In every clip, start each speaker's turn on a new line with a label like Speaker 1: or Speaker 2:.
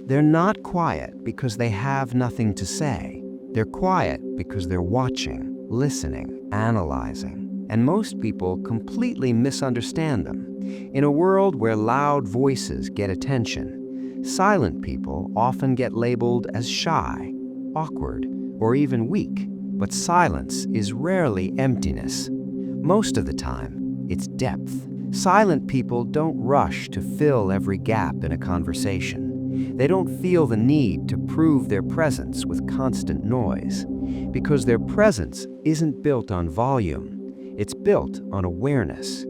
Speaker 1: They're not quiet because they have nothing to say. They're quiet because they're watching, listening, analyzing, and most people completely misunderstand them. In a world where loud voices get attention, silent people often get labeled as shy, awkward, or even weak. But silence is rarely emptiness. Most of the time, it's depth. Silent people don't rush to fill every gap in a conversation. They don't feel the need to prove their presence with constant noise, because their presence isn't built on volume, it's built on awareness.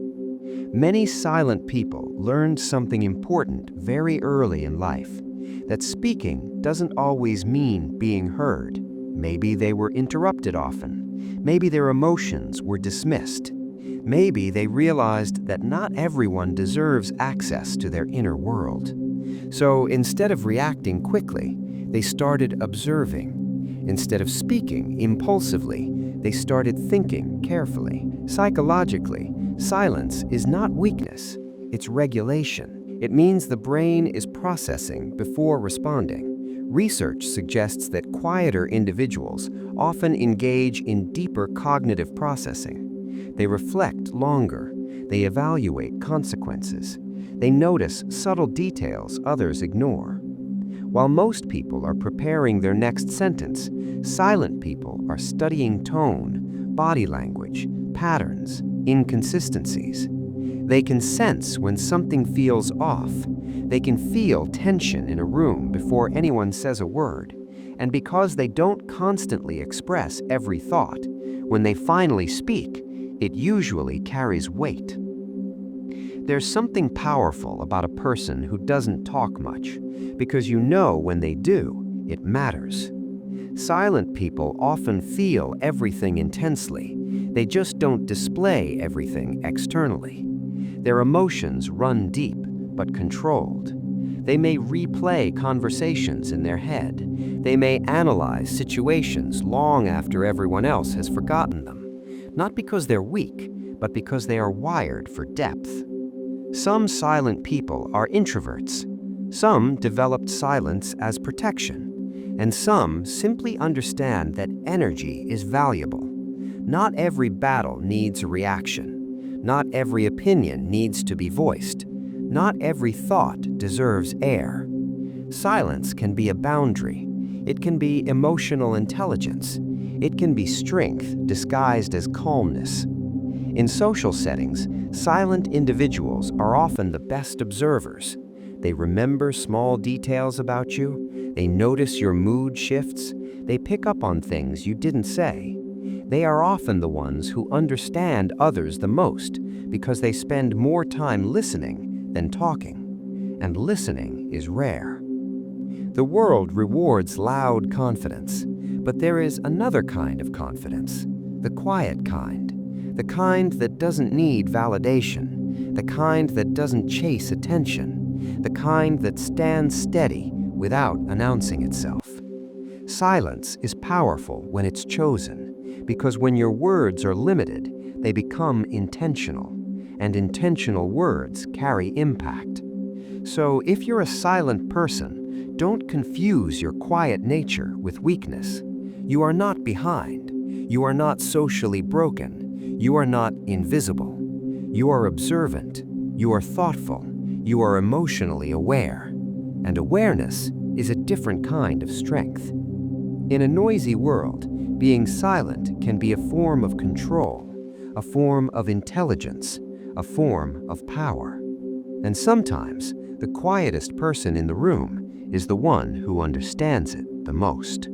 Speaker 1: Many silent people learned something important very early in life, that speaking doesn't always mean being heard. Maybe they were interrupted often. Maybe their emotions were dismissed. Maybe they realized that not everyone deserves access to their inner world. So instead of reacting quickly, they started observing. Instead of speaking impulsively, they started thinking carefully. Psychologically, silence is not weakness, it's regulation. It means the brain is processing before responding. Research suggests that quieter individuals often engage in deeper cognitive processing. They reflect longer. They evaluate consequences. They notice subtle details others ignore. While most people are preparing their next sentence, silent people are studying tone, body language, patterns, inconsistencies. They can sense when something feels off. They can feel tension in a room before anyone says a word. And because they don't constantly express every thought, when they finally speak, it usually carries weight. There's something powerful about a person who doesn't talk much, because you know when they do, it matters. Silent people often feel everything intensely. They just don't display everything externally. Their emotions run deep, but controlled. They may replay conversations in their head. They may analyze situations long after everyone else has forgotten them. Not because they're weak, but because they are wired for depth. Some silent people are introverts. Some developed silence as protection, and some simply understand that energy is valuable. Not every battle needs a reaction. Not every opinion needs to be voiced. Not every thought deserves air. Silence can be a boundary. It can be emotional intelligence. It can be strength disguised as calmness. In social settings, silent individuals are often the best observers. They remember small details about you. They notice your mood shifts. They pick up on things you didn't say. They are often the ones who understand others the most because they spend more time listening than talking. And listening is rare. The world rewards loud confidence, but there is another kind of confidence, the quiet kind. The kind that doesn't need validation, the kind that doesn't chase attention, the kind that stands steady without announcing itself. Silence is powerful when it's chosen, because when your words are limited, they become intentional, and intentional words carry impact. So if you're a silent person, don't confuse your quiet nature with weakness. You are not behind. You are not socially broken. You are not invisible. You are observant. You are thoughtful. You are emotionally aware. And awareness is a different kind of strength. In a noisy world, being silent can be a form of control, a form of intelligence, a form of power. And sometimes, the quietest person in the room is the one who understands it the most.